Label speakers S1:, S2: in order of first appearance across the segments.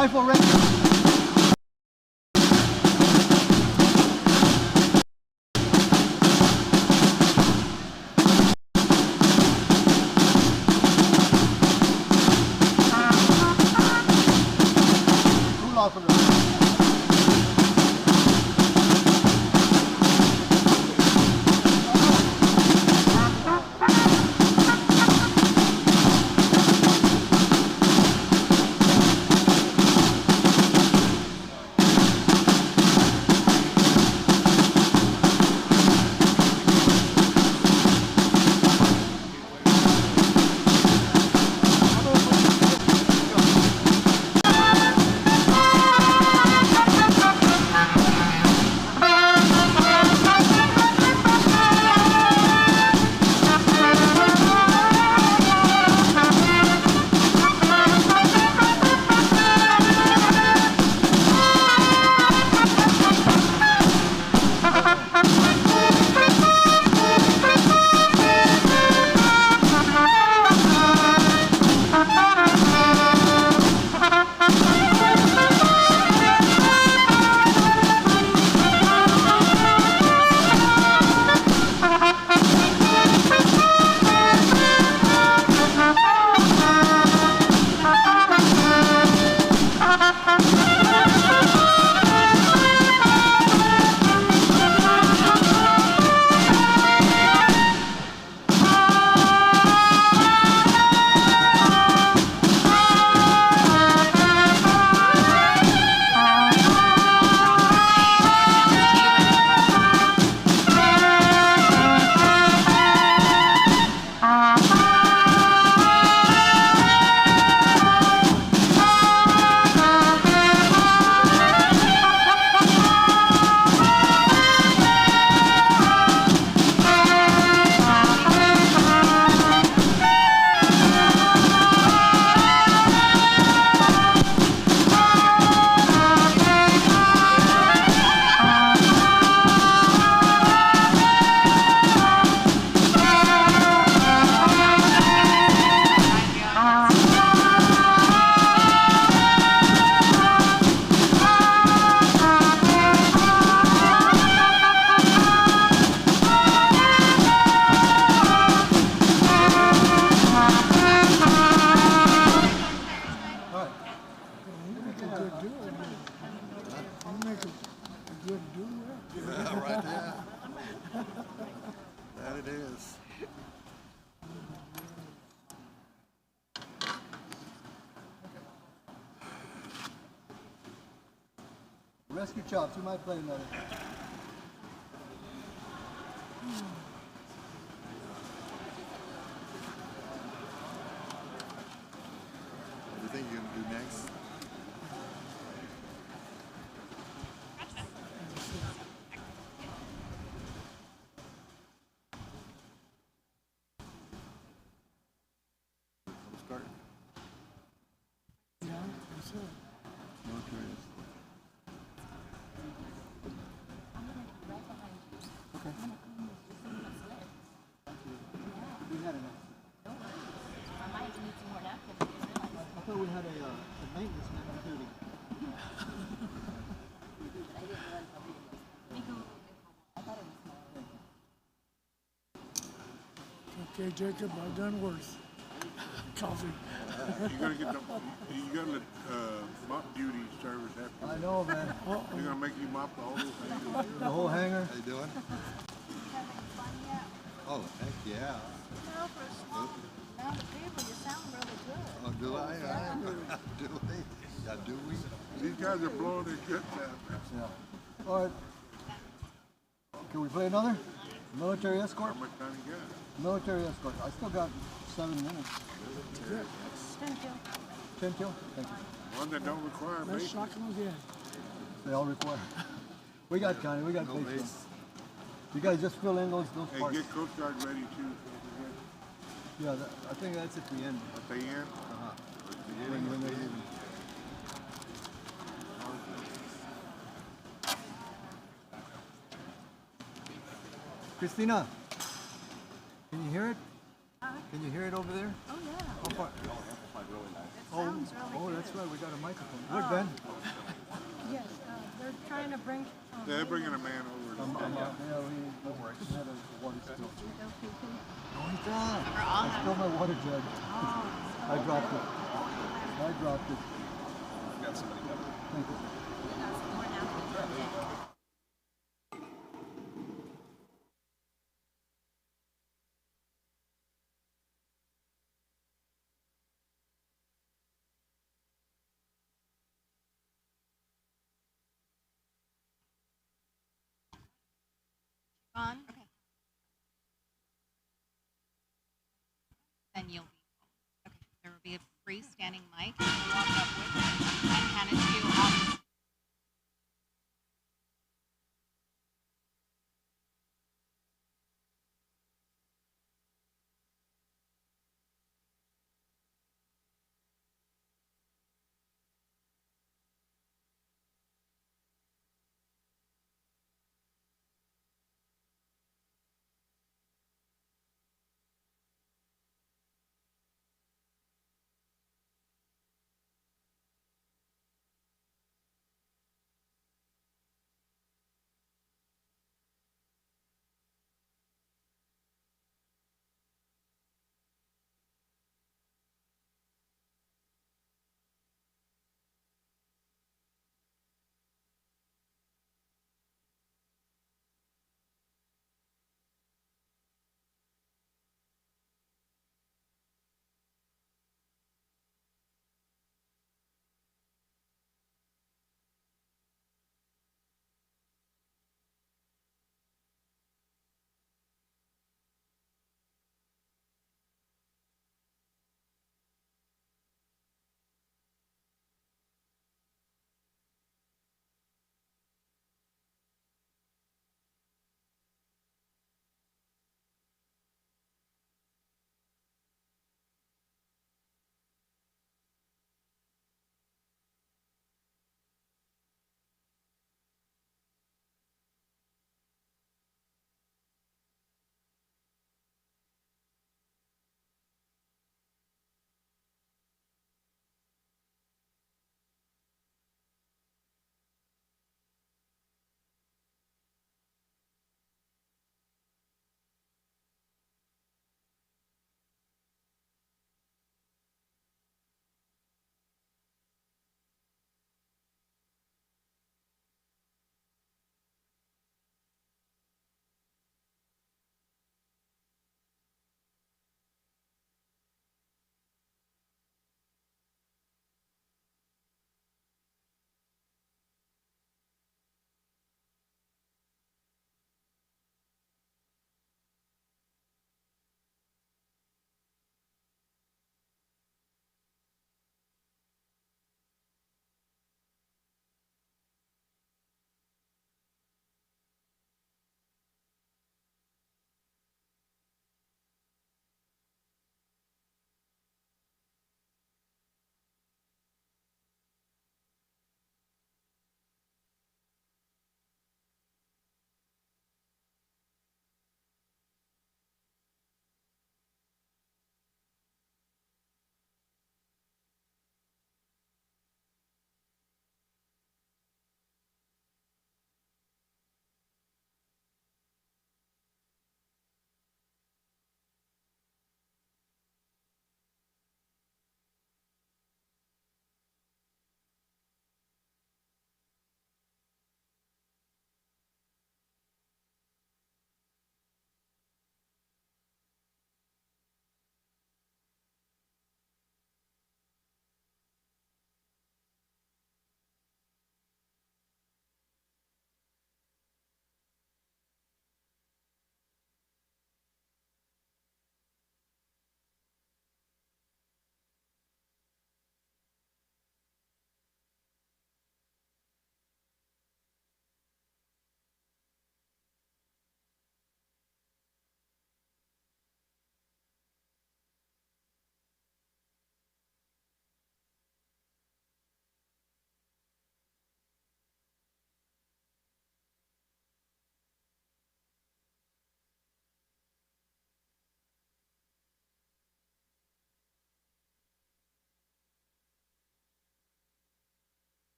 S1: Rifle range. Rescue chops, you might play another.
S2: What do you think you're going to do next? Start.
S3: Yeah, that's it.
S2: Military.
S1: Okay. We had enough.
S4: I might need some more napkins.
S1: I thought we had a maintenance man on duty.
S3: Okay, Jacob, I've done worse. Coffee.
S5: You gotta get the, you gotta let mop duty service after.
S1: I know, man.
S5: They're gonna make you mop the whole thing.
S1: The whole hangar.
S2: How you doing? Oh, heck yeah.
S4: Now for a small amount of people, you sound really good.
S2: Oh, do I? Do we? Yeah, do we?
S5: These guys are blowing their guts out.
S1: Yeah. All right. Can we play another? Military escort?
S5: How much time you got?
S1: Military escort. I still got 7 minutes.
S4: Thank you.
S1: 10 kill? Thank you.
S5: One that don't require
S3: Let's
S5: base.
S3: shock them again.
S1: They all require. We got Connie. We got
S2: No
S1: base.
S2: base.
S1: You guys just fill in those
S5: Hey,
S1: parts.
S5: get Coast Guard ready too.
S1: Yeah, I think that's at the end.
S5: At the end.
S1: When they're leaving. Christina, can you hear it? Can you hear it over there?
S4: Oh, yeah.
S1: How far?
S4: It sounds really
S1: Oh, that's That's right, we got a microphone. Good, Ben.
S4: Yes, they're trying to bring.
S5: They're bringing a man over.
S1: Yeah, we had a water spill.
S4: LPP.
S1: No, he's not. I spilled my water jug. I dropped it. I dropped it.
S6: Got somebody covered.
S1: Thank you.
S7: On. Okay. Then you'll be. Okay. There will be a freestanding mic. You walk up with it and hand it to you on the.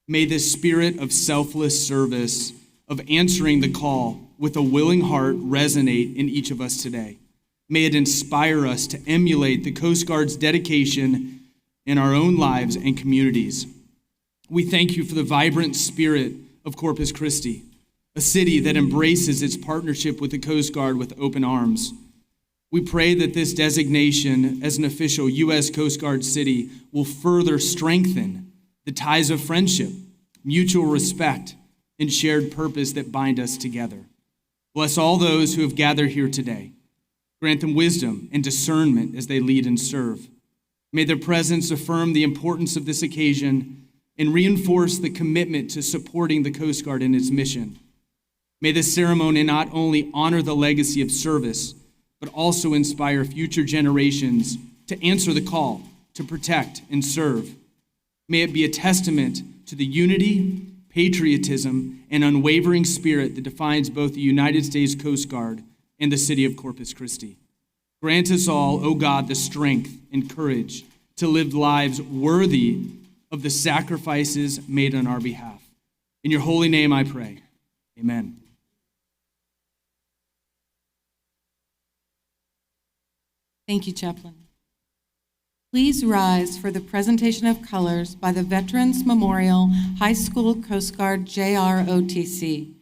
S8: May this spirit of selfless service, of answering the call with a willing heart, resonate in each of us today. May it inspire us to emulate the Coast Guard's dedication in our own lives and communities. We thank you for the vibrant spirit of Corpus Christi, a city that embraces its partnership with the Coast Guard with open arms. We pray that this designation as an official U.S. Coast Guard city will further strengthen the ties of friendship, mutual respect, and shared purpose that bind us together. Bless all those who have gathered here today. Grant them wisdom and discernment as they lead and serve. May their presence affirm the importance of this occasion and reinforce the commitment to supporting the Coast Guard in its mission. May this ceremony not only honor the legacy of service, but also inspire future generations to answer the call to protect and serve. May it be a testament to the unity, patriotism, and unwavering spirit that defines both the United States Coast Guard and the city of Corpus Christi. Grant us all, O God, the strength and courage to live lives worthy of the sacrifices made on our behalf. In your holy name I pray. Amen.
S9: Thank you, Chaplain. Please rise for the presentation of colors by the Veterans Memorial High School Coast Guard JROTC,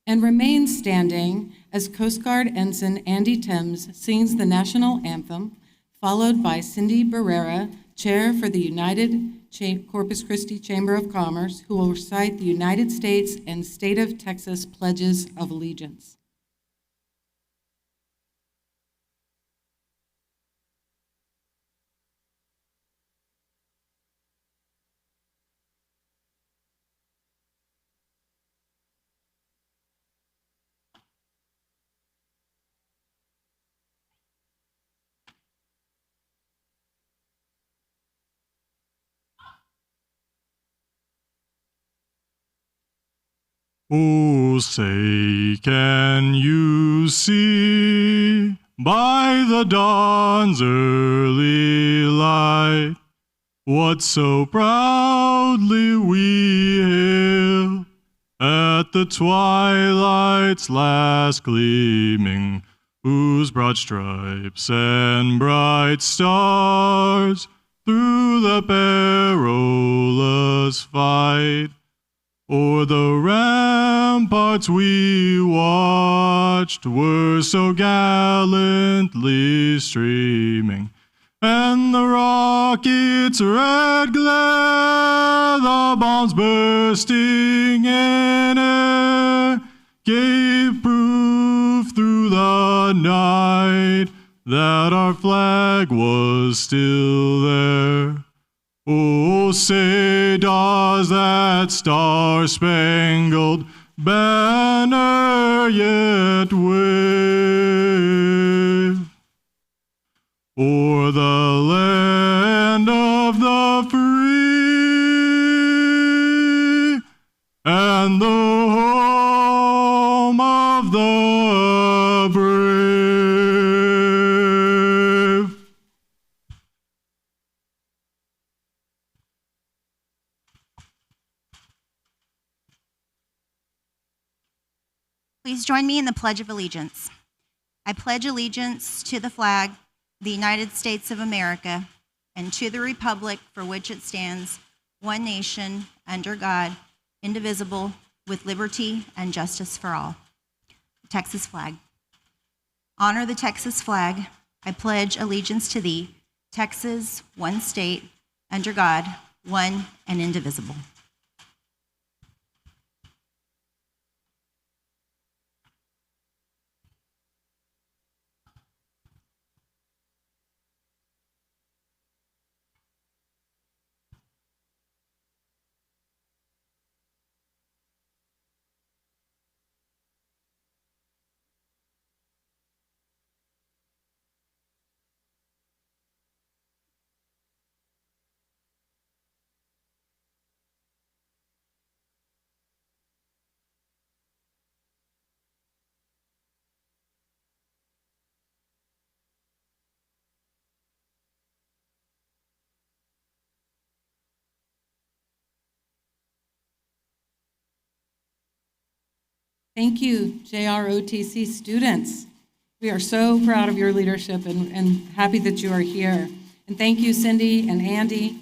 S9: and remain standing as Coast Guard Ensign Andy Timms sings the national anthem, followed by Cindy Barrera, Chair for the United Corpus Christi Chamber of Commerce, who will recite the United States and State of Texas Pledges of Allegiance.
S10: Oh, say, can you see by the dawn's early light what so proudly we hail at the twilight's last gleaming, whose broad stripes and bright stars through the perilous fight o'er the ramparts we watched were so gallantly streaming, and the rocket's red glare, the bombs bursting in air, gave proof through the night that our flag was still there. Oh, say, does that star-spangled banner yet wave o'er the land of the free and the home of the brave?
S11: Please join me in the Pledge of Allegiance. I pledge allegiance to the flag, the United States of America, and to the republic for which it stands, one nation, under God, indivisible, with liberty and justice for all. The Texas flag. Honor the Texas flag. I pledge allegiance to thee, Texas, one state, under God, one and indivisible.
S9: Thank you, JROTC students. We are so proud of your leadership and happy that you are here. And thank you, Cindy and Andy.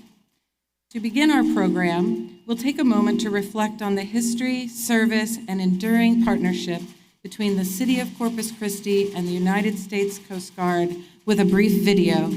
S9: To begin our program, we'll take a moment to reflect on the history, service, and enduring partnership between the City of Corpus Christi and the United States Coast Guard with a brief video.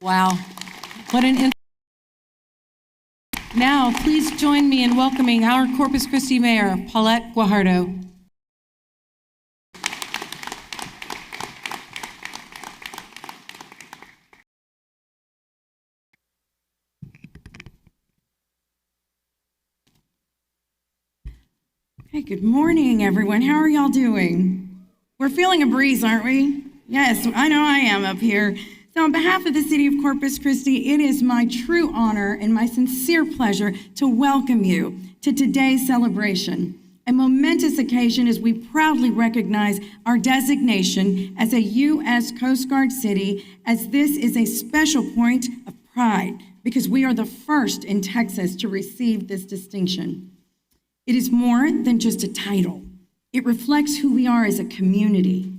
S9: Wow, what an Now, please join me in welcoming our Corpus Christi Mayor, Paulette Guajardo.
S12: Hey, good morning, everyone. How are y'all doing? We're feeling a breeze, aren't we? Yes, I know I am up here. So on behalf of the City of Corpus Christi, it is my true honor and my sincere pleasure to welcome you to today's celebration, a momentous occasion as we proudly recognize our designation as a U.S. Coast Guard city, as this is a special point of pride because we are the first in Texas to receive this distinction. It is more than just a title. It reflects who we are as a community.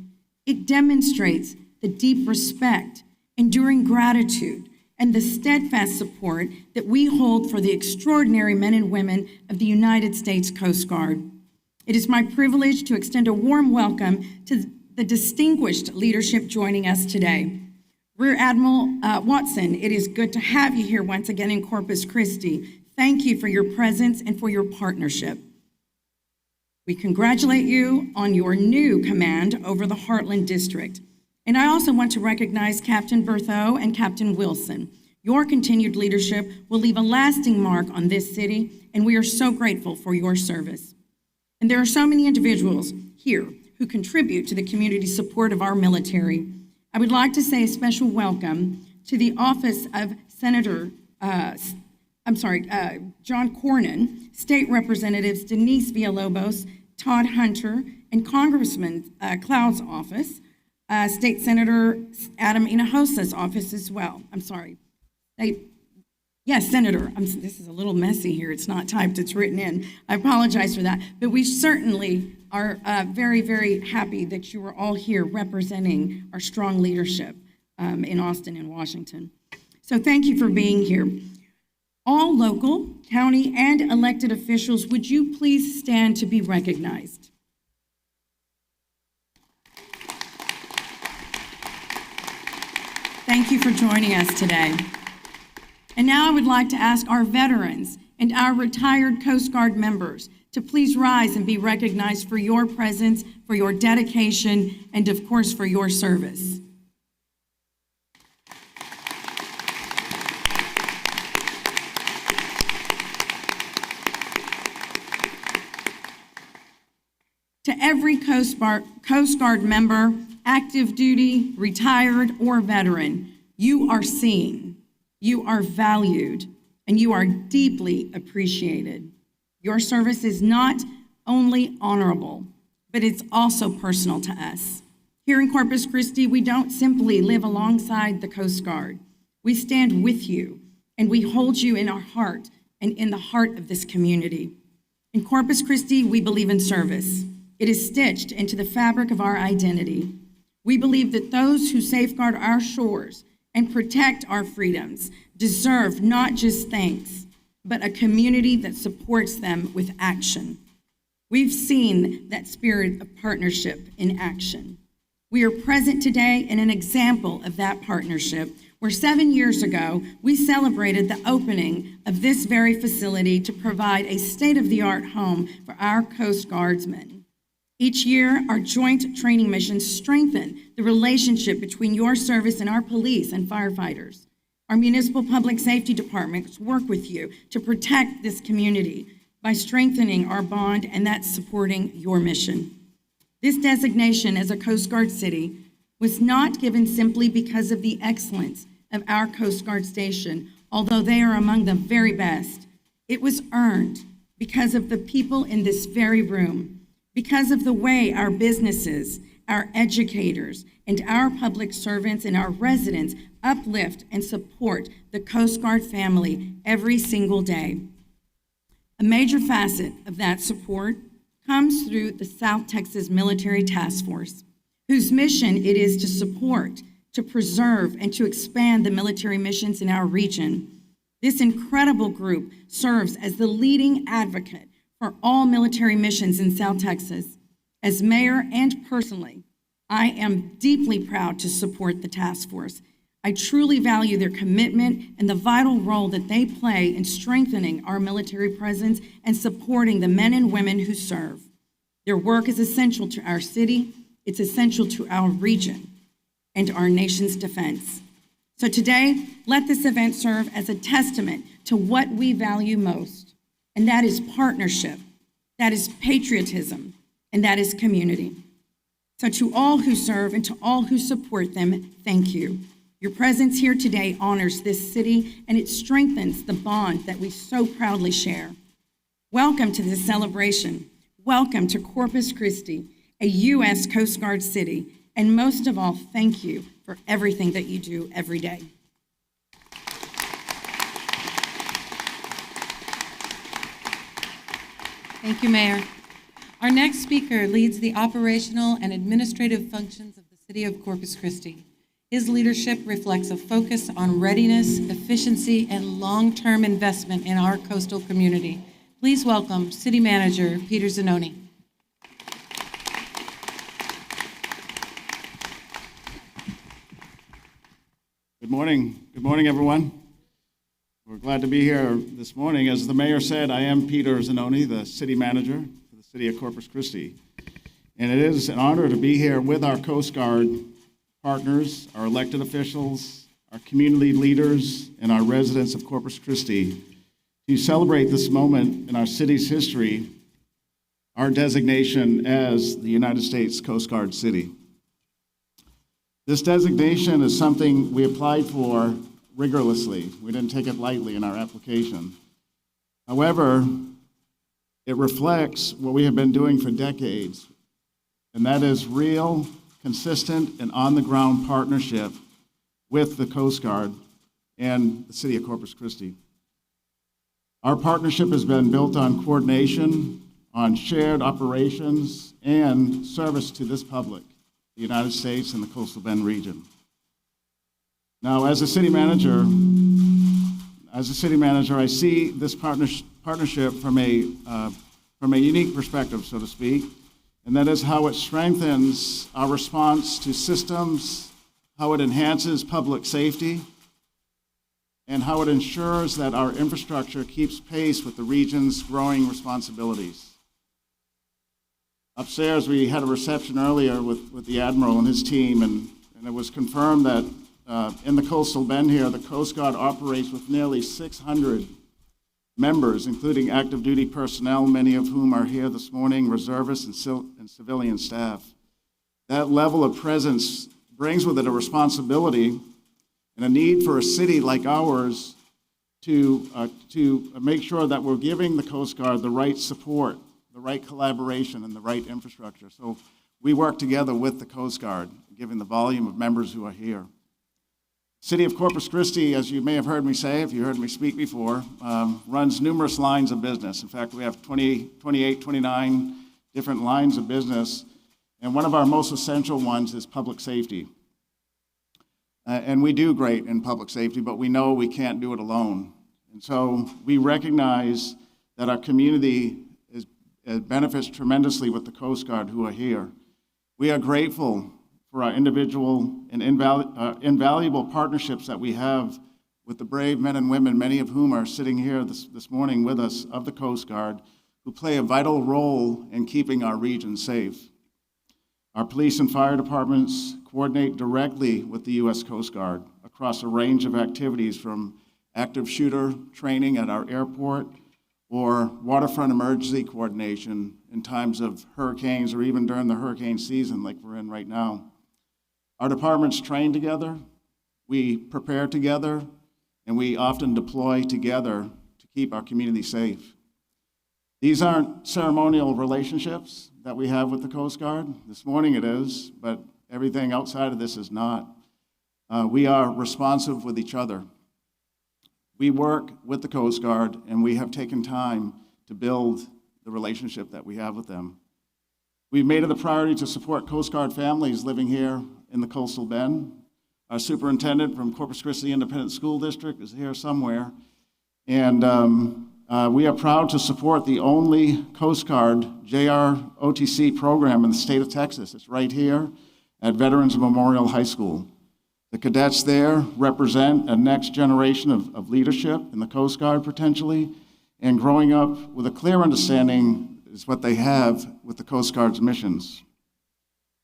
S12: It demonstrates the deep respect, enduring gratitude, and the steadfast support that we hold for the extraordinary men and women of the United States Coast Guard. It is my privilege to extend a warm welcome to the distinguished leadership joining us today. Rear Admiral Watson, it is good to have you here once again in Corpus Christi. Thank you for your presence and for your partnership. We congratulate you on your new command over the Heartland District. And I also want to recognize Captain Berthaud and Captain Wilson. Your continued leadership will leave a lasting mark on this city, and we are so grateful for your service. And there are so many individuals here who contribute to the community support of our military. I would like to say a special welcome to the office of John Cornin, State Representatives Denise Villalobos, Todd Hunter, and Congressman Cloud's office, State Senator Adam Hinojosa's office as well. Yes, Senator. This is a little messy here. It's not typed, it's written in. I apologize for that. But we certainly are very, very happy that you are all here representing our strong leadership in Austin and Washington. So thank you for being here. All local, county, and elected officials, would you please stand to be recognized? Thank you for joining us today. And now I would like to ask our veterans and our retired Coast Guard members to please rise and be recognized for your presence, for your dedication, and of course for your service. To every Coast Guard member, active duty, retired, or veteran, you are seen, you are valued, and you are deeply appreciated. Your service is not only honorable, but it's also personal to us. Here in Corpus Christi, we don't simply live alongside the Coast Guard. We stand with you, and we hold you in our heart and in the heart of this community. In Corpus Christi, we believe in service. It is stitched into the fabric of our identity. We believe that those who safeguard our shores and protect our freedoms deserve not just thanks, but a community that supports them with action. We've seen that spirit of partnership in action. We are present today in an example of that partnership, where 7 years ago, we celebrated the opening of this very facility to provide a state-of-the-art home for our Coast Guardsmen. Each year, our joint training missions strengthen the relationship between your service and our police and firefighters. Our municipal public safety departments work with you to protect this community by strengthening our bond, and that's supporting your mission. This designation as a Coast Guard city was not given simply because of the excellence of our Coast Guard station, although they are among the very best. It was earned because of the people in this very room, because of the way our businesses, our educators, and our public servants and our residents uplift and support the Coast Guard family every single day. A major facet of that support comes through the South Texas Military Task Force, whose mission it is to support, to preserve, and to expand the military missions in our region. This incredible group serves as the leading advocate for all military missions in South Texas. As mayor and personally, I am deeply proud to support the task force. I truly value their commitment and the vital role that they play in strengthening our military presence and supporting the men and women who serve. Their work is essential to our city, it's essential to our region, and our nation's defense. So today, let this event serve as a testament to what we value most, and that is partnership, that is patriotism, and that is community. So to all who serve and to all who support them, thank you. Your presence here today honors this city, and it strengthens the bond that we so proudly share. Welcome to this celebration. Welcome to Corpus Christi, a U.S. Coast Guard city, and most of all, thank you for everything that you do every day.
S9: Thank you, Mayor. Our next speaker leads the operational and administrative functions of the City of Corpus Christi. His leadership reflects a focus on readiness, efficiency, and long-term investment in our coastal community. Please welcome City Manager Peter Zanoni.
S13: Good morning, everyone. We're glad to be here this morning. As the mayor said, I am Peter Zanoni, the city manager for the city of Corpus Christi. And it is an honor to be here with our Coast Guard partners, our elected officials, our community leaders, and our residents of Corpus Christi to celebrate this moment in our city's history, our designation as the United States Coast Guard City. This designation is something we applied for rigorously. We didn't take it lightly in our application. However, it reflects what we have been doing for decades, and that is real, consistent, and on-the-ground partnership with the Coast Guard and the city of Corpus Christi. Our partnership has been built on coordination, on shared operations, and service to this public, the United States and the Coastal Bend region. Now, as a city manager, I see this partnership from a unique perspective, so to speak, and that is how it strengthens our response to systems, how it enhances public safety, and how it ensures that our infrastructure keeps pace with the region's growing responsibilities. Upstairs, we had a reception earlier with the Admiral and his team, and it was confirmed that in the coastal bend here, the Coast Guard operates with nearly 600 members, including active duty personnel, many of whom are here this morning, reservists and civilian staff. That level of presence brings with it a responsibility and a need for a city like ours to make sure that we're giving the Coast Guard the right support, the right collaboration, and the right infrastructure. So we work together with the Coast Guard, given the volume of members who are here. City of Corpus Christi, as you may have heard me say, if you heard me speak before, runs numerous lines of business. In fact, we have 28, 29 different lines of business, and one of our most essential ones is public safety. And we do great in public safety, but we know we can't do it alone. And so we recognize that our community benefits tremendously with the Coast Guard who are here. We are grateful for our individual and invaluable partnerships that we have with the brave men and women, many of whom are sitting here this morning with us, of the Coast Guard, who play a vital role in keeping our region safe. Our police and fire departments coordinate directly with the U.S. Coast Guard across a range of activities, from active shooter training at our airport or waterfront emergency coordination in times of hurricanes or even during the hurricane season like we're in right now. Our departments train together, we prepare together, and we often deploy together to keep our community safe. These aren't ceremonial relationships that we have with the Coast Guard. This morning it is, but everything outside of this is not. We are responsive with each other. We work with the Coast Guard, and we have taken time to build the relationship that we have with them. We've made it a priority to support Coast Guard families living here in the Coastal Bend. Our superintendent from Corpus Christi Independent School District is here somewhere. And we are proud to support the only Coast Guard JROTC program in the state of Texas. It's right here at Veterans Memorial High School. The cadets there represent a next generation of leadership in the Coast Guard potentially, and growing up with a clear understanding is what they have with the Coast Guard's missions.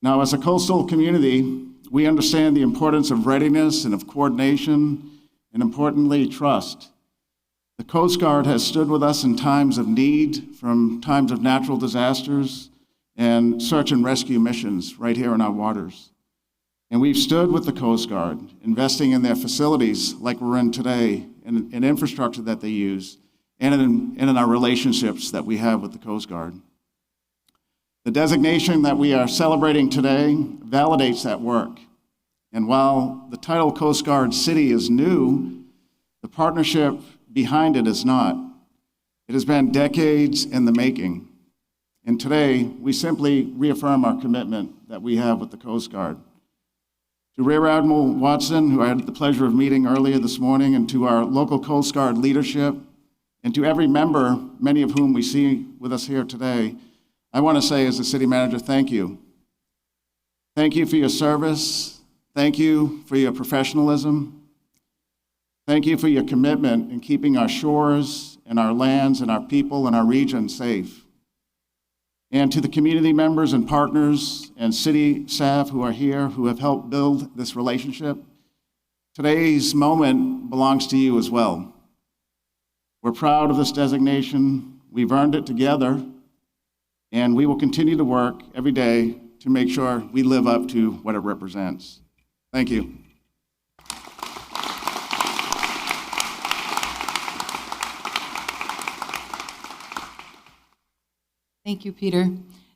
S13: Now, as a coastal community, we understand the importance of readiness and of coordination, and importantly, trust. The Coast Guard has stood with us in times of need, from times of natural disasters and search and rescue missions right here in our waters. And we've stood with the Coast Guard, investing in their facilities like we're in today, in infrastructure that they use, and in our relationships that we have with the Coast Guard. The designation that we are celebrating today validates that work. And while the title Coast Guard City is new, the partnership behind it is not. It has been decades in the making. And today, we simply reaffirm our commitment that we have with the Coast Guard. To Rear Admiral Watson, who I had the pleasure of meeting earlier this morning, and to our local Coast Guard leadership, and to every member, many of whom we see with us here today, I want to say as the city manager, thank you. Thank you for your service. Thank you for your professionalism. Thank you for your commitment in keeping our shores and our lands and our people and our region safe. And to the community members and partners and city staff who are here, who have helped build this relationship, today's moment belongs to you as well. We're proud of this designation. We've earned it together, and we will continue to work every day to make sure we live up to what it represents. Thank you.
S9: Thank you, Peter.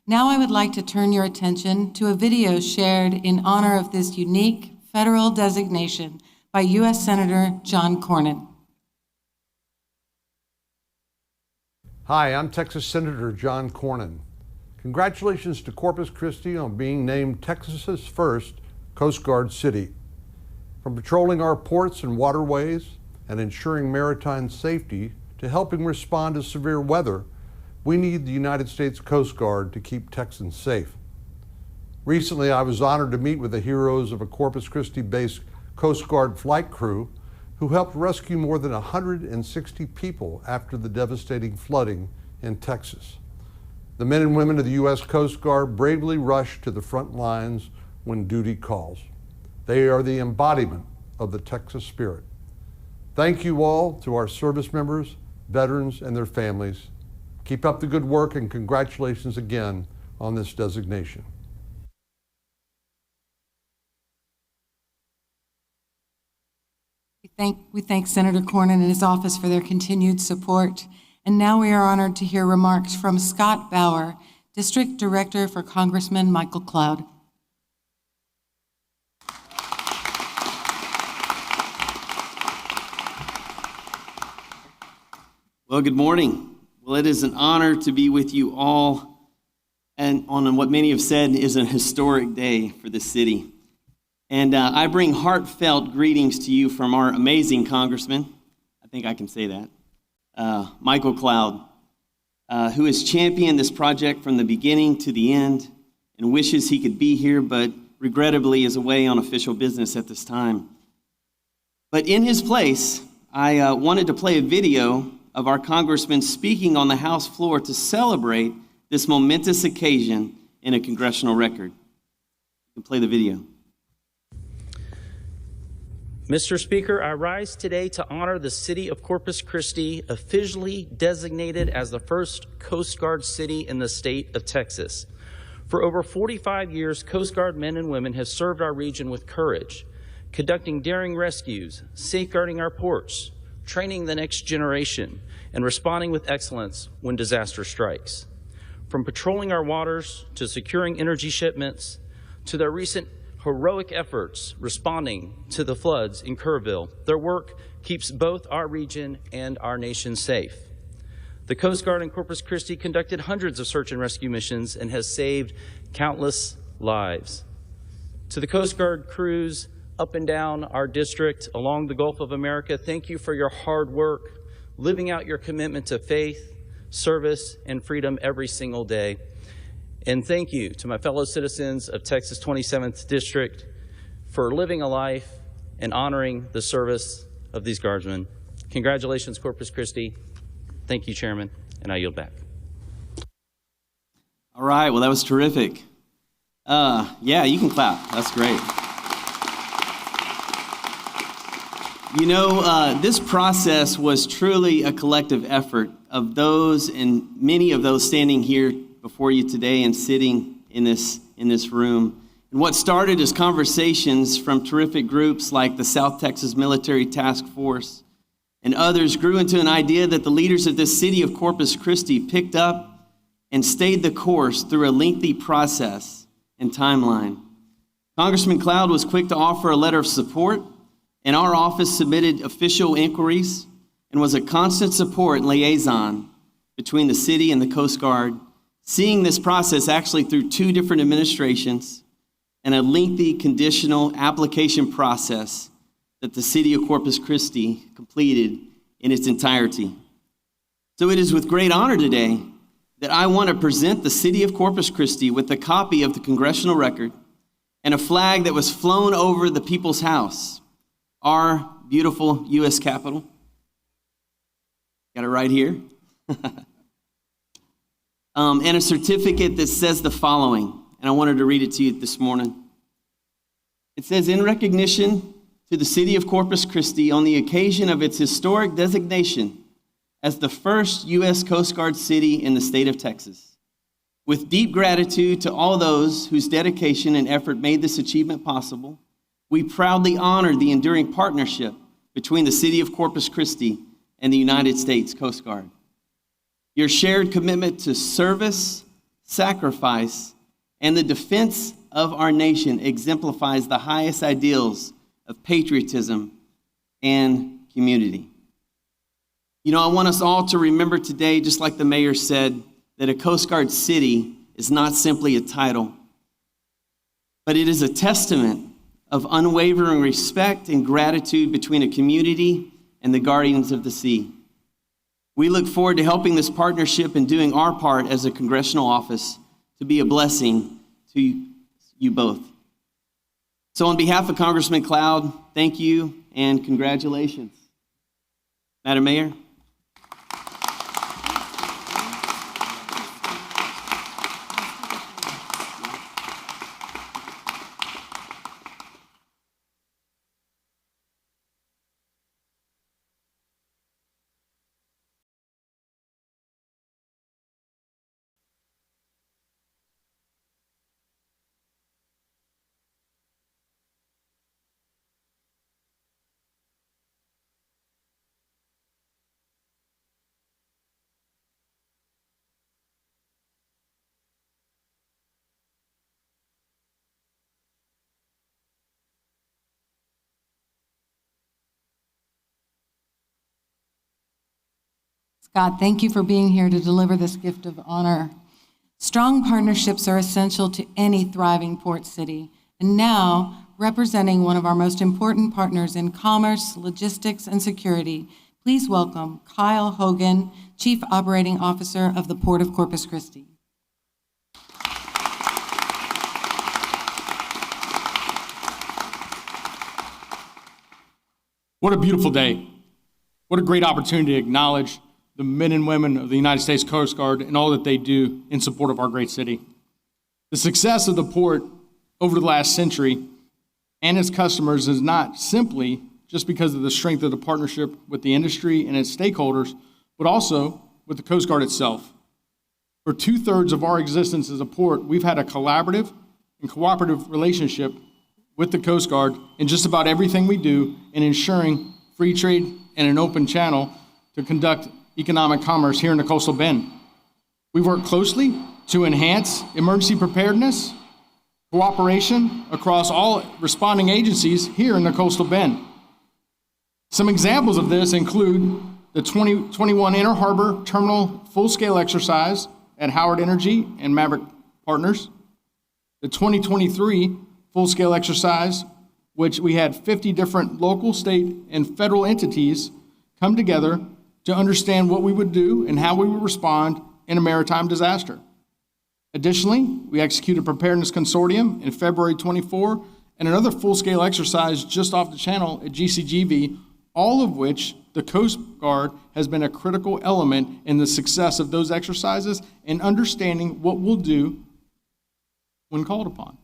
S9: Now I would like to turn your attention to a video shared in honor of this unique federal designation by U.S. Senator John Cornin.
S14: Hi, I'm Texas Senator John Cornin. Congratulations to Corpus Christi on being named Texas's first Coast Guard city. From patrolling our ports and waterways and ensuring maritime safety to helping respond to severe weather, we need the United States Coast Guard to keep Texans safe. Recently, I was honored to meet with the heroes of a Corpus Christi-based Coast Guard flight crew who helped rescue more than 160 people after the devastating flooding in Texas. The men and women of the U.S. Coast Guard bravely rush to the front lines when duty calls. They are the embodiment of the Texas spirit. Thank you all to our service members, veterans, and their families. Keep up the good work and congratulations again on this designation.
S9: We thank Senator Cornin and his office for their continued support. And now we are honored to hear remarks from Scott Bauer, District Director for Congressman Michael Cloud.
S15: Well, good morning. Well, it is an honor to be with you all, and on what many have said is a historic day for the city. And I bring heartfelt greetings to you from our amazing Congressman, I think I can say that, Michael Cloud, who has championed this project from the beginning to the end and wishes he could be here, but regrettably is away on official business at this time. But in his place, I wanted to play a video of our Congressman speaking on the House floor to celebrate this momentous occasion in a congressional record. You can play the video.
S16: Mr. Speaker, I rise today to honor the city of Corpus Christi, officially designated as the first Coast Guard city in the state of Texas. For over 45 years, Coast Guard men and women have served our region with courage, conducting daring rescues, safeguarding our ports, training the next generation, and responding with excellence when disaster strikes. From patrolling our waters to securing energy shipments to their recent heroic efforts responding to the floods in Kerrville, their work keeps both our region and our nation safe. The Coast Guard in Corpus Christi conducted hundreds of search and rescue missions and has saved countless lives. To the Coast Guard crews up and down our district along the Gulf of America, thank you for your hard work, living out your commitment to faith, service, and freedom every single day. And thank you to my fellow citizens of Texas 27th District for living a life and honoring the service of these guardsmen. Congratulations, Corpus Christi. Thank you, Chairman, and I yield back.
S15: All right, well, that was terrific. Yeah, you can clap. That's great. You know, this process was truly a collective effort of those and many of those standing here before you today and sitting in this room. And what started as conversations from terrific groups like the South Texas Military Task Force and others grew into an idea that the leaders of this city of Corpus Christi picked up and stayed the course through a lengthy process and timeline. Congressman Cloud was quick to offer a letter of support, and our office submitted official inquiries and was a constant support and liaison between the city and the Coast Guard, seeing this process actually through two different administrations and a lengthy conditional application process that the city of Corpus Christi completed in its entirety. So it is with great honor today that I want to present the city of Corpus Christi with a copy of the Congressional record and a flag that was flown over the People's House, our beautiful U.S. Capitol. Got it right here. And a certificate that says the following, and I wanted to read it to you this morning. It says, in recognition to the city of Corpus Christi on the occasion of its historic designation as the first U.S. Coast Guard city in the state of Texas, with deep gratitude to all those whose dedication and effort made this achievement possible, we proudly honor the enduring partnership between the city of Corpus Christi and the United States Coast Guard. Your shared commitment to service, sacrifice, and the defense of our nation exemplifies the highest ideals of patriotism and community. You know, I want us all to remember today, just like the mayor said, that a Coast Guard city is not simply a title, but it is a testament of unwavering respect and gratitude between a community and the guardians of the sea. We look forward to helping this partnership and doing our part as a congressional office to be a blessing to you both. So on behalf of Congressman Cloud, thank you and congratulations. Madam Mayor.
S9: Scott, thank you for being here to deliver this gift of honor. Strong partnerships are essential to any thriving port city. And now, representing one of our most important partners in commerce, logistics, and security, please welcome Kyle Hogan, Chief Operating Officer of the Port of Corpus Christi.
S8: What a beautiful day. What a great opportunity to acknowledge the men and women of the United States Coast Guard and all that they do in support of our great city. The success of the port over the last century and its customers is not simply just because of the strength of the partnership with the industry and its stakeholders, but also with the Coast Guard itself. For 2/3 of our existence as a port, we've had a collaborative and cooperative relationship with the Coast Guard in just about everything we do in ensuring free trade and an open channel to conduct economic commerce here in the Coastal Bend. We work closely to enhance emergency preparedness, cooperation across all responding agencies here in the Coastal Bend. Some examples of this include the 2021 Inner Harbor Terminal full-scale exercise at Howard Energy and Maverick Partners, the 2023 full-scale exercise, which we had 50 different local, state, and federal entities come together to understand what we would do and how we would respond in a maritime disaster. Additionally, we executed a preparedness consortium in February 24 and another full-scale exercise just off the channel at GCGV, all of which the Coast Guard has been a critical element in the success of those exercises and understanding what we'll do when called upon.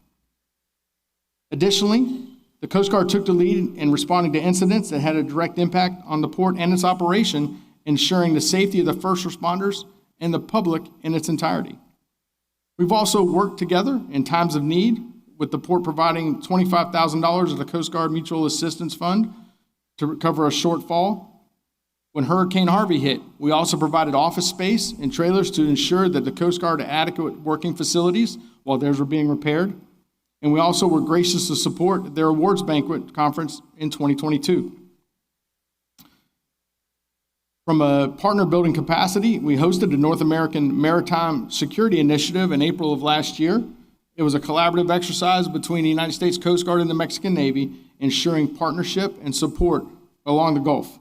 S8: Additionally, the Coast Guard took the lead in responding to incidents that had a direct impact on the port and its operation, ensuring the safety of the first responders and the public in its entirety. We've also worked together in times of need, with the port providing $25,000 of the Coast Guard Mutual Assistance Fund to recover a shortfall. When Hurricane Harvey hit, we also provided office space and trailers to ensure that the Coast Guard had adequate working facilities while theirs were being repaired. And we also were gracious to support their awards banquet conference in 2022. From a partner building capacity, we hosted the North American Maritime Security Initiative in April of last year. It was a collaborative exercise between the United States Coast Guard and the Mexican Navy, ensuring partnership and support along the Gulf.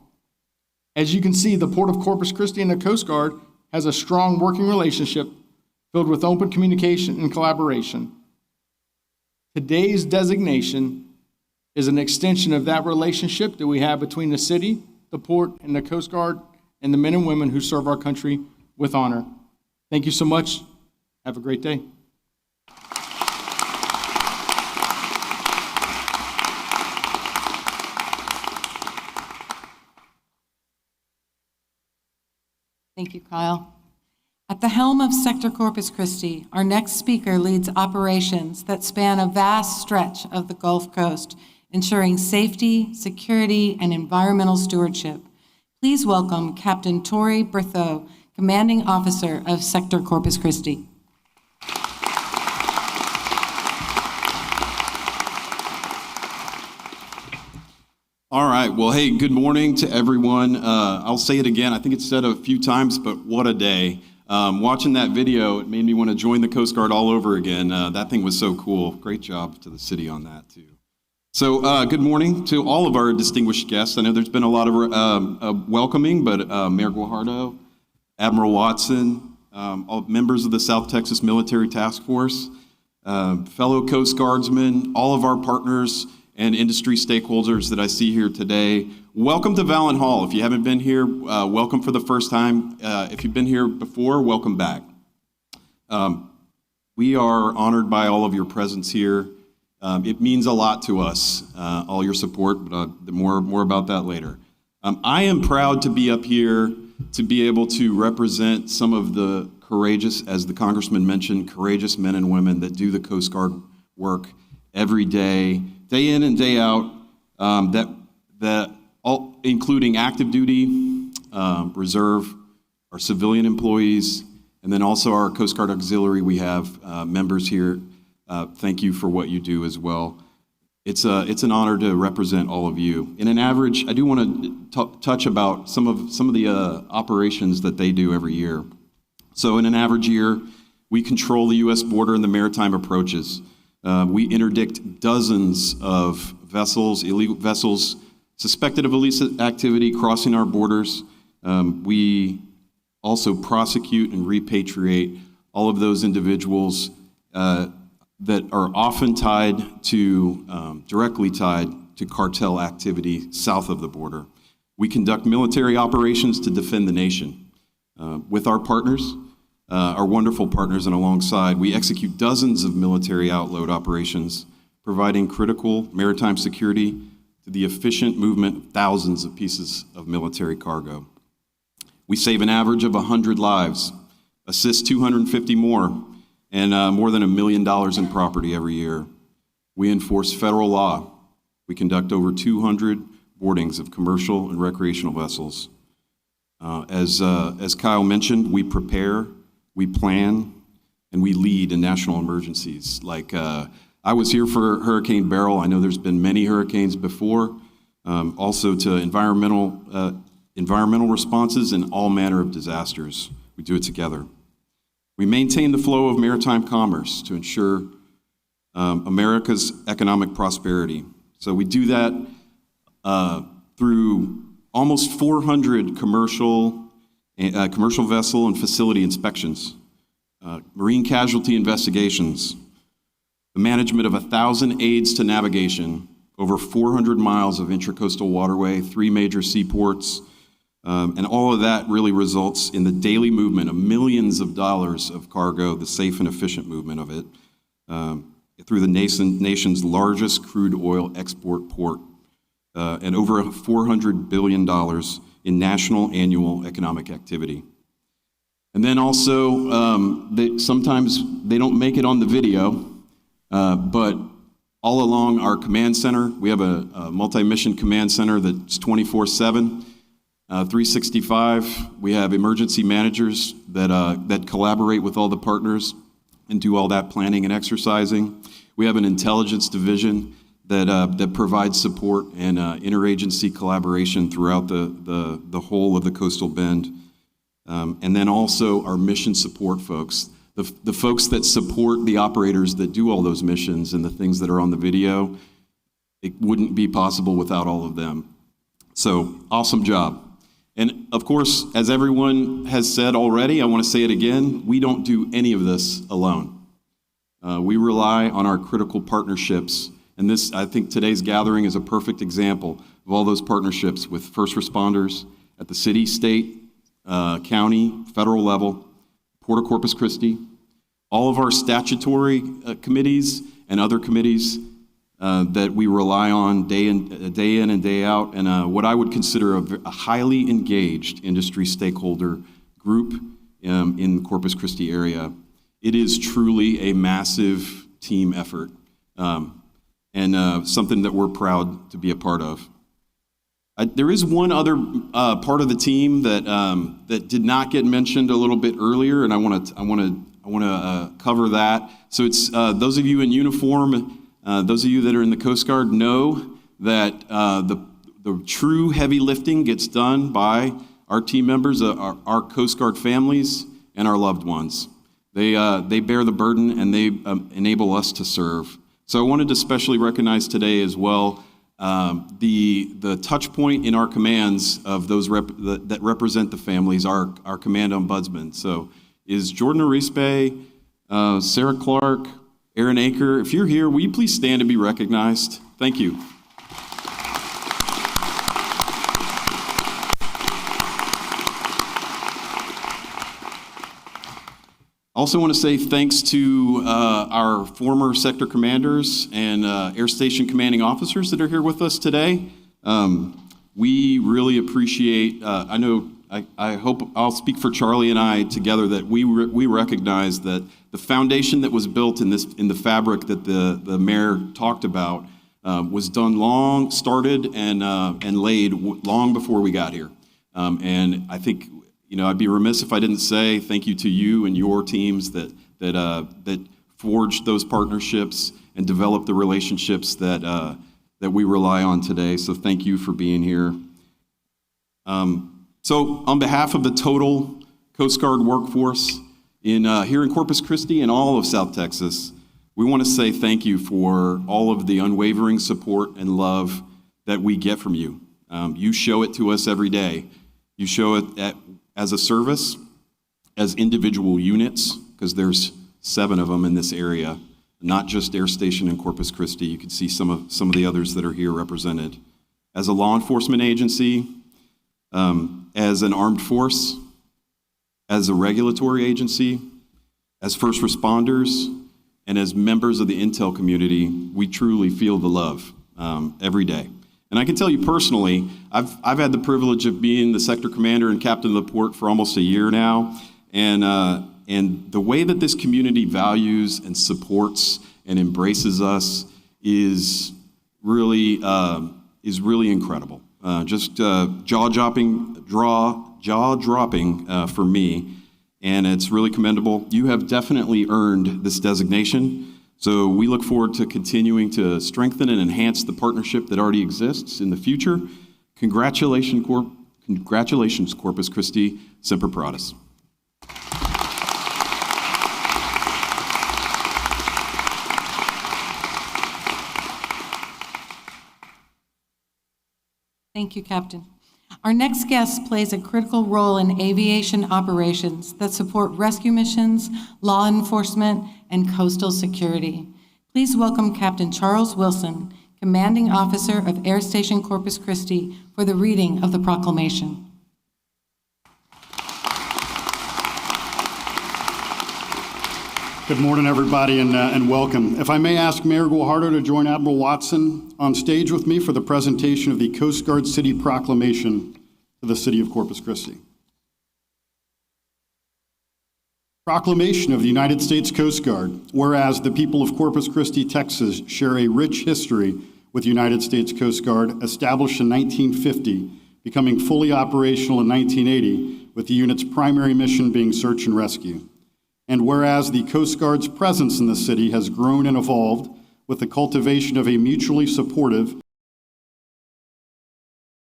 S8: As you can see, the Port of Corpus Christi and the Coast Guard has a strong working relationship filled with open communication and collaboration. Today's designation is an extension of that relationship that we have between the city, the port, and the Coast Guard, and the men and women who serve our country with honor. Thank you so much. Have a great day.
S9: Thank you, Kyle. At the helm of Sector Corpus Christi, our next speaker leads operations that span a vast stretch of the Gulf Coast, ensuring safety, security, and environmental stewardship. Please welcome Captain Tori Berthaud, Commanding Officer of Sector Corpus Christi.
S17: All right. Well, hey, good morning to everyone. I'll say it again. I think it's said a few times, but what a day. Watching that video, it made me want to join the Coast Guard all over again. That thing was so cool. Great job to the city on that, too. So good morning to all of our distinguished guests. I know there's been a lot of welcoming, but Mayor Guajardo, Admiral Watson, all members of the South Texas Military Task Force, fellow Coast Guardsmen, all of our partners and industry stakeholders that I see here today. Welcome to Vallon Hall. If you haven't been here, welcome for the first time. If you've been here before, welcome back. We are honored by all of your presence here. It means a lot to us, all your support, but more about that later. I am proud to be up here to be able to represent some of the courageous, as the Congressman mentioned, courageous men and women that do the Coast Guard work every day, day in and day out, including active duty, reserve, our civilian employees, and then also our Coast Guard Auxiliary. We have members here. Thank you for what you do as well. It's an honor to represent all of you. In an average, I do want to touch about some of the operations that they do every year. So in an average year, we control the U.S. border and the maritime approaches. We interdict dozens of vessels, illegal vessels, suspected of illicit activity crossing our borders. We also prosecute and repatriate all of those individuals that are often directly tied to cartel activity south of the border. We conduct military operations to defend the nation. With our partners, our wonderful partners, and alongside, we execute dozens of military outload operations, providing critical maritime security to the efficient movement of thousands of pieces of military cargo. We save an average of 100 lives, assist 250 more, and more than $1 million in property every year. We enforce federal law. We conduct over 200 boardings of commercial and recreational vessels. As Kyle mentioned, we prepare, we plan, and we lead in national emergencies. Like I was here for Hurricane Beryl. I know there's been many hurricanes before. Also to environmental responses and all manner of disasters. We do it together. We maintain the flow of maritime commerce to ensure America's economic prosperity. So we do that through almost 400 commercial vessel and facility inspections, marine casualty investigations, the management of 1,000 aids to navigation, over 400 miles of intracoastal waterway, 3 major seaports, and all of that really results in the daily movement of millions of dollars of cargo, the safe and efficient movement of it, through the nation's largest crude oil export port, and over $400 billion in national annual economic activity. And then also, sometimes they don't make it on the video, but all along our command center, we have a multi-mission command center that's 24/7. 365, we have emergency managers that collaborate with all the partners and do all that planning and exercising. We have an intelligence division that provides support and interagency collaboration throughout the whole of the coastal bend. And then also our mission support folks, the folks that support the operators that do all those missions and the things that are on the video. It wouldn't be possible without all of them. So awesome job. And of course, as everyone has said already, I want to say it again, we don't do any of this alone. We rely on our critical partnerships. And this, I think today's gathering is a perfect example of all those partnerships with first responders at the city, state, county, federal level, Port of Corpus Christi, all of our statutory committees and other committees that we rely on day in and day out, and what I would consider a highly engaged industry stakeholder group in the Corpus Christi area. It is truly a massive team effort, and something that we're proud to be a part of. There is one other part of the team that did not get mentioned a little bit earlier, and I want to cover that. So it's those of you in uniform. Those of you that are in the Coast Guard know that the true heavy lifting gets done by our team members, our Coast Guard families, and our loved ones. They bear the burden and they enable us to serve. So I wanted to specially recognize today as well the touch point in our commands of those that represent the families, our command ombudsman. So is Jordan Arispe, Sarah Clark, Aaron Aker, if you're here, will you please stand and be recognized? Thank you. I also want to say thanks to our former sector commanders and air station commanding officers that are here with us today. We really appreciate, I hope I'll speak for Charlie and I together that we recognize that the foundation that was built in the fabric that the mayor talked about was done started and laid long before we got here. And I think, I'd be remiss if I didn't say thank you to you and your teams that forged those partnerships and developed the relationships that we rely on today. So thank you for being here. So on behalf of the total Coast Guard workforce here in Corpus Christi and all of South Texas, we want to say thank you for all of the unwavering support and love that we get from you. You show it to us every day. You show it as a service, as individual units, because there's 7 of them in this area, not just Air Station in Corpus Christi. You can see some of the others that are here represented. As a law enforcement agency, as an armed force, as a regulatory agency, as first responders, and as members of the intel community, we truly feel the love every day. And I can tell you personally, I've had the privilege of being the sector commander and captain of the port for almost a year now, and the way that this community values and supports and embraces us is really incredible. Just jaw-dropping for me, and it's really commendable. You have definitely earned this designation. So we look forward to continuing to strengthen and enhance the partnership that already exists in the future. Congratulations, Corpus Christi. Semper Paratus.
S9: Thank you, Captain. Our next guest plays a critical role in aviation operations that support rescue missions, law enforcement, and coastal security. Please welcome Captain Charles Wilson, Commanding Officer of Air Station Corpus Christi, for the reading of the proclamation.
S18: Good morning, everybody, and welcome. If I may ask Mayor Guajardo to join Admiral Watson on stage with me for the presentation of the Coast Guard City Proclamation to the City of Corpus Christi. Proclamation of the United States Coast Guard. Whereas the people of Corpus Christi, Texas share a rich history with the United States Coast Guard, established in 1950, becoming fully operational in 1980, with the unit's primary mission being search and rescue. And whereas the Coast Guard's presence in the city has grown and evolved with the cultivation of a mutually supportive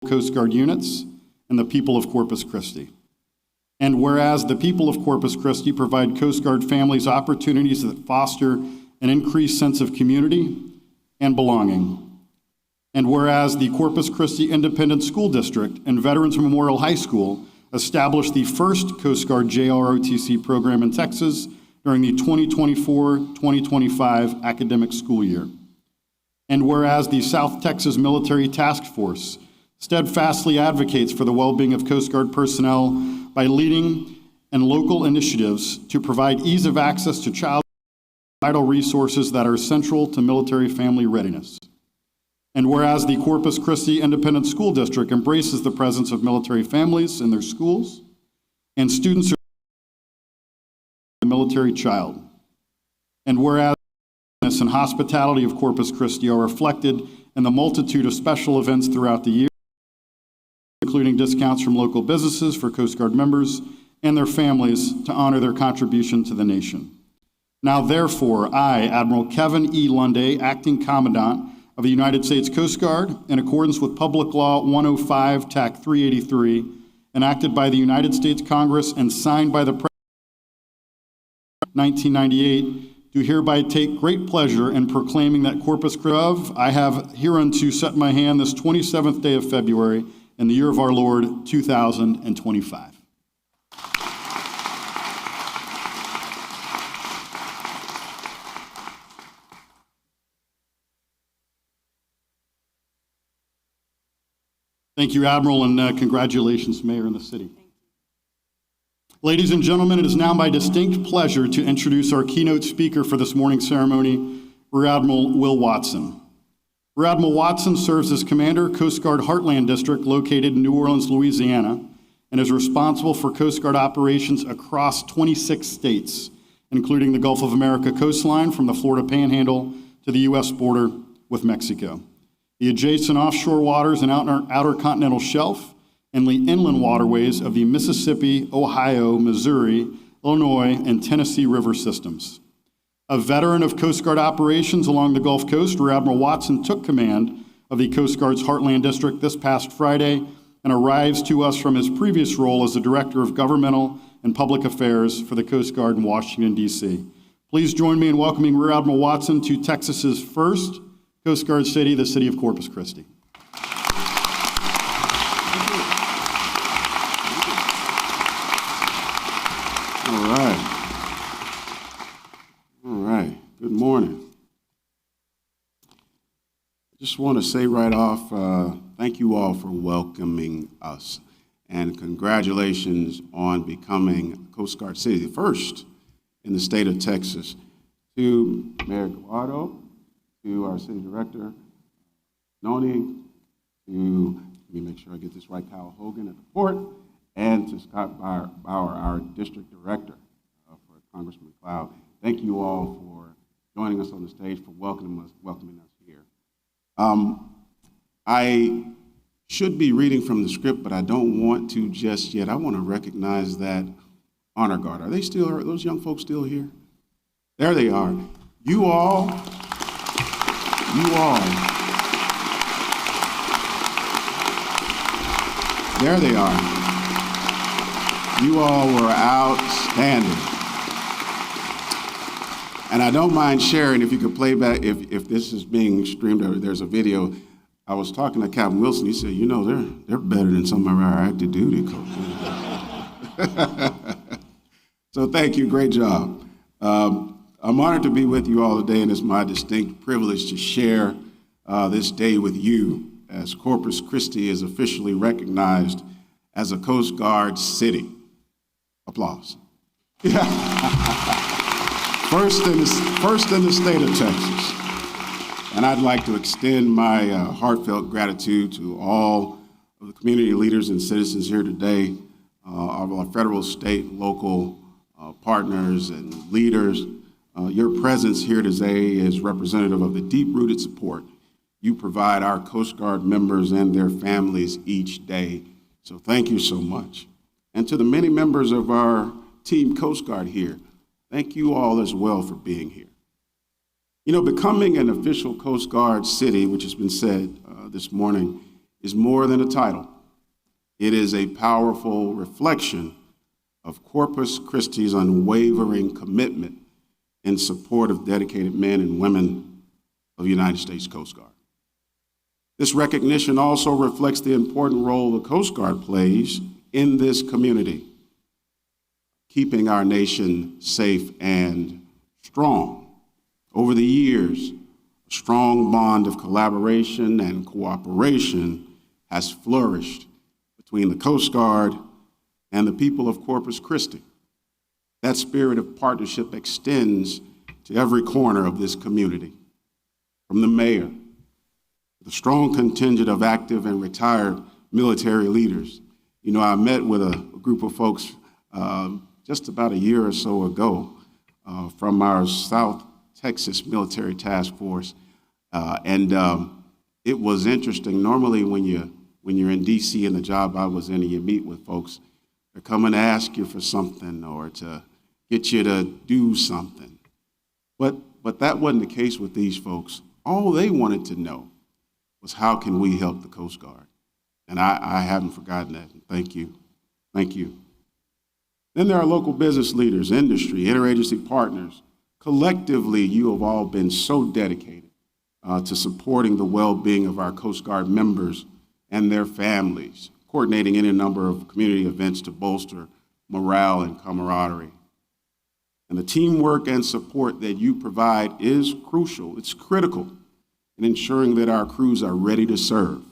S18: Coast Guard units and the people of Corpus Christi. And whereas the people of Corpus Christi provide Coast Guard families opportunities that foster an increased sense of community and belonging. And whereas the Corpus Christi Independent School District and Veterans Memorial High School established the first Coast Guard JROTC program in Texas during the 2024-2025 academic school year. And whereas the South Texas Military Task Force steadfastly advocates for the well-being of Coast Guard personnel by leading in local initiatives to provide ease of access to child vital resources that are central to military family readiness. And whereas the Corpus Christi Independent School District embraces the presence of military families in their schools, and students are the military child. And whereas the and hospitality of Corpus Christi are reflected in the multitude of special events throughout the year, including discounts from local businesses for Coast Guard members and their families to honor their contribution to the nation. Now, therefore, I, Admiral Kevin E. Lunday, Acting Commandant of the United States Coast Guard, in accordance with Public Law 105, TAC 383, enacted by the United States Congress and signed by the President in 1998, do hereby take great pleasure in proclaiming that Corpus Christi, I have hereunto set my hand this 27th day of February in the year of our Lord, 2025. Thank you, Admiral, and congratulations, Mayor and the city. Ladies and gentlemen, it is now my distinct pleasure to introduce our keynote speaker for this morning's ceremony, Rear Admiral Will Watson. Rear Admiral Watson serves as Commander, Coast Guard Heartland District, located in New Orleans, Louisiana, and is responsible for Coast Guard operations across 26 states, including the Gulf of America coastline from the Florida Panhandle to the U.S. border with Mexico, the adjacent offshore waters and outer continental shelf, and the inland waterways of the Mississippi, Ohio, Missouri, Illinois, and Tennessee river systems. A veteran of Coast Guard operations along the Gulf Coast, Rear Admiral Watson took command of the Coast Guard's Heartland District this past Friday and arrives to us from his previous role as the Director of Governmental and Public Affairs for the Coast Guard in Washington, D.C. Please join me in welcoming Rear Admiral Watson to Texas's first Coast Guard city, the city of Corpus Christi.
S17: All right. Good morning. I just want to say right off, thank you all for welcoming us, and congratulations on becoming Coast Guard City, the first in the state of Texas. To Mayor Guado, to our city director, Noni, to, let me make sure I get this right, Kyle Hogan at the port, and to Scott Bauer, our district director for Congressman McLeod. Thank you all for joining us on the stage, for welcoming us here. I should be reading from the script, but I don't want to just yet. I want to recognize that honor guard. Are those young folks still here? There they are. You all. There they are. You all were outstanding. And I don't mind sharing, if you could play back, if this is being streamed, or there's a video. I was talking to Captain Wilson. He said, you know, they're better than some of our active duty coaches. So thank you, great job. I'm honored to be with you all today, and it's my distinct privilege to share this day with you as Corpus Christi is officially recognized as a Coast Guard city. Applause. Yeah. First in the state of Texas. And I'd like to extend my heartfelt gratitude to all of the community leaders and citizens here today, of our federal, state, local partners and leaders. Your presence here today is representative of the deep-rooted support you provide our Coast Guard members and their families each day. So thank you so much. And to the many members of our Team Coast Guard here, thank you all as well for being here. You know, becoming an official Coast Guard city, which has been said this morning, is more than a title. It is a powerful reflection of Corpus Christi's unwavering commitment in support of dedicated men and women of the United States Coast Guard. This recognition also reflects the important role the Coast Guard plays in this community, keeping our nation safe and strong. Over the years, a strong bond of collaboration and cooperation has flourished between the Coast Guard and the people of Corpus Christi. That spirit of partnership extends to every corner of this community, from the mayor, the strong contingent of active and retired military leaders. You know, I met with a group of folks just about a year or so ago from our South Texas Military Task Force, and it was interesting. Normally, when you're in D.C. and the job I was in, and you meet with folks, they're coming to ask you for something or to get you to do something. But that wasn't the case with these folks. All they wanted to know was, how can we help the Coast Guard? And I haven't forgotten that. Thank you. Thank you. Then there are local business leaders, industry, interagency partners. Collectively, you have all been so dedicated to supporting the well-being of our Coast Guard members and their families, coordinating any number of community events to bolster morale and camaraderie. And the teamwork and support that you provide is crucial. It's critical in ensuring that our crews are ready to serve.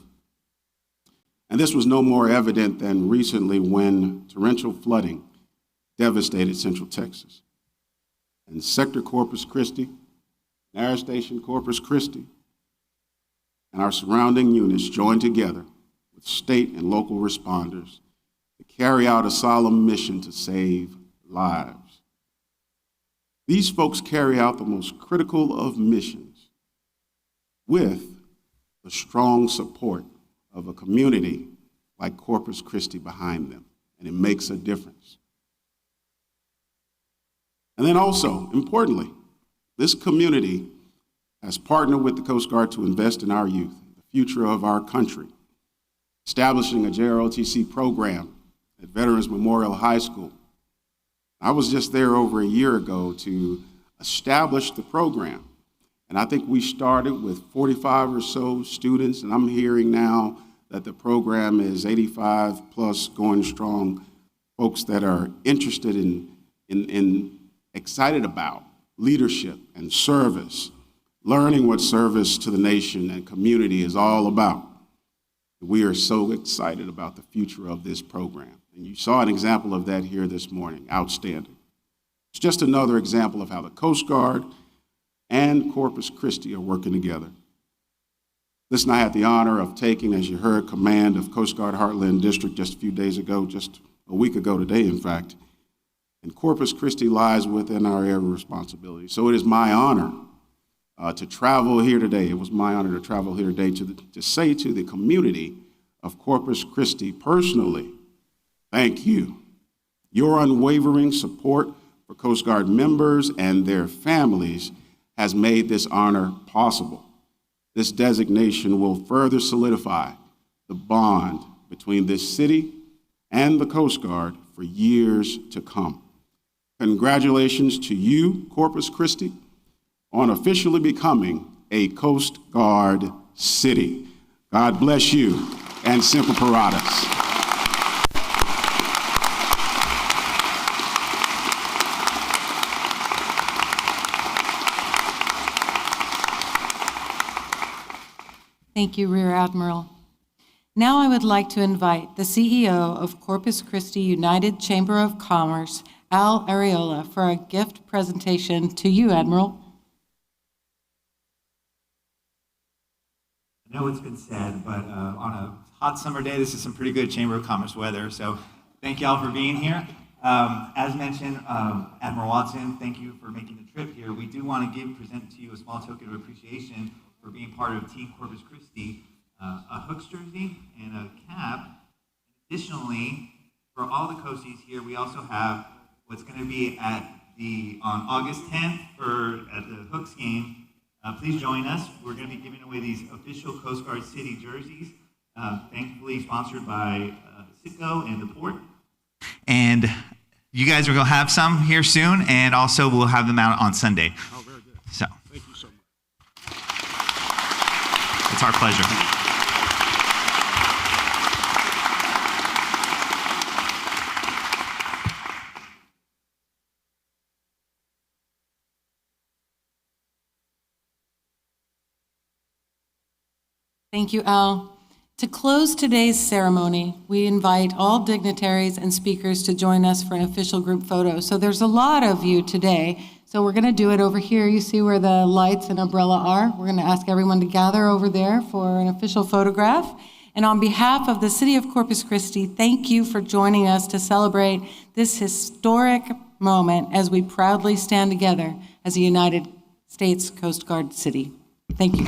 S19: And this was no more evident than recently when torrential flooding devastated Central Texas. And Sector Corpus Christi, Air Station Corpus Christi, and our surrounding units joined together with state and local responders to carry out a solemn mission to save lives. These folks carry out the most critical of missions with the strong support of a community like Corpus Christi behind them, and it makes a difference. And then also, importantly, this community has partnered with the Coast Guard to invest in our youth, the future of our country, establishing a JROTC program at Veterans Memorial High School. I was just there over a year ago to establish the program. And I think we started with 45 or so students, and I'm hearing now that the program is 85 plus going strong, folks that are interested in excited about leadership and service, learning what service to the nation and community is all about. We are so excited about the future of this program. And you saw an example of that here this morning, outstanding. It's just another example of how the Coast Guard and Corpus Christi are working together. Listen, I had the honor of taking, as you heard, command of Coast Guard Heartland District just a few days ago, just a week ago today, in fact. And Corpus Christi lies within our area of responsibility. So it is my honor to travel here today. It was my honor to travel here today to say to the community of Corpus Christi personally, thank you. Your unwavering support for Coast Guard members and their families has made this honor possible. This designation will further solidify the bond between this city and the Coast Guard for years to come. Congratulations to you, Corpus Christi, on officially becoming a Coast Guard city. God bless you and Semper Paratus.
S9: Thank you, Rear Admiral. Now I would like to invite the CEO of Corpus Christi United Chamber of Commerce, Al Areola, for a gift presentation to you, Admiral.
S20: I know it's been said, but on a hot summer day, this is some pretty good Chamber of Commerce weather, so thank you all for being here. As mentioned, Admiral Watson, thank you for making the trip here. We do want to present to you a small token of appreciation for being part of Team Corpus Christi, a Hooks jersey and a cap. Additionally, for all the Coasties here, we also have what's going to be on August 10th at the Hooks game. Please join us. We're going to be giving away these official Coast Guard City jerseys, thankfully sponsored by Citgo and the Port. And you guys are going to have some here soon, and also we'll have them out on Sunday.
S5: Oh, very good.
S20: So.
S5: Thank you so much.
S20: It's our pleasure.
S9: Thank you, Al. To close today's ceremony, we invite all dignitaries and speakers to join us for an official group photo. So there's a lot of you today, so we're going to do it over here. You see where the lights and umbrella are. We're going to ask everyone to gather over there for an official photograph. And on behalf of the City of Corpus Christi, thank you for joining us to celebrate this historic moment as we proudly stand together as a United States Coast Guard city. Thank you.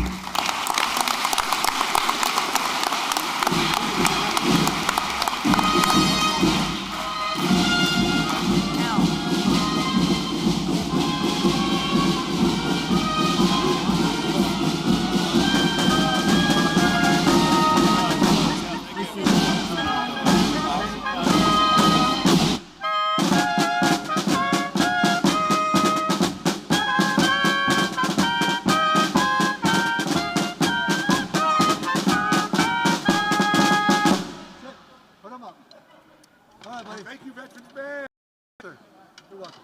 S1: Put them up. All right, buddy.
S5: Thank you, Veterans Band.
S1: You're welcome.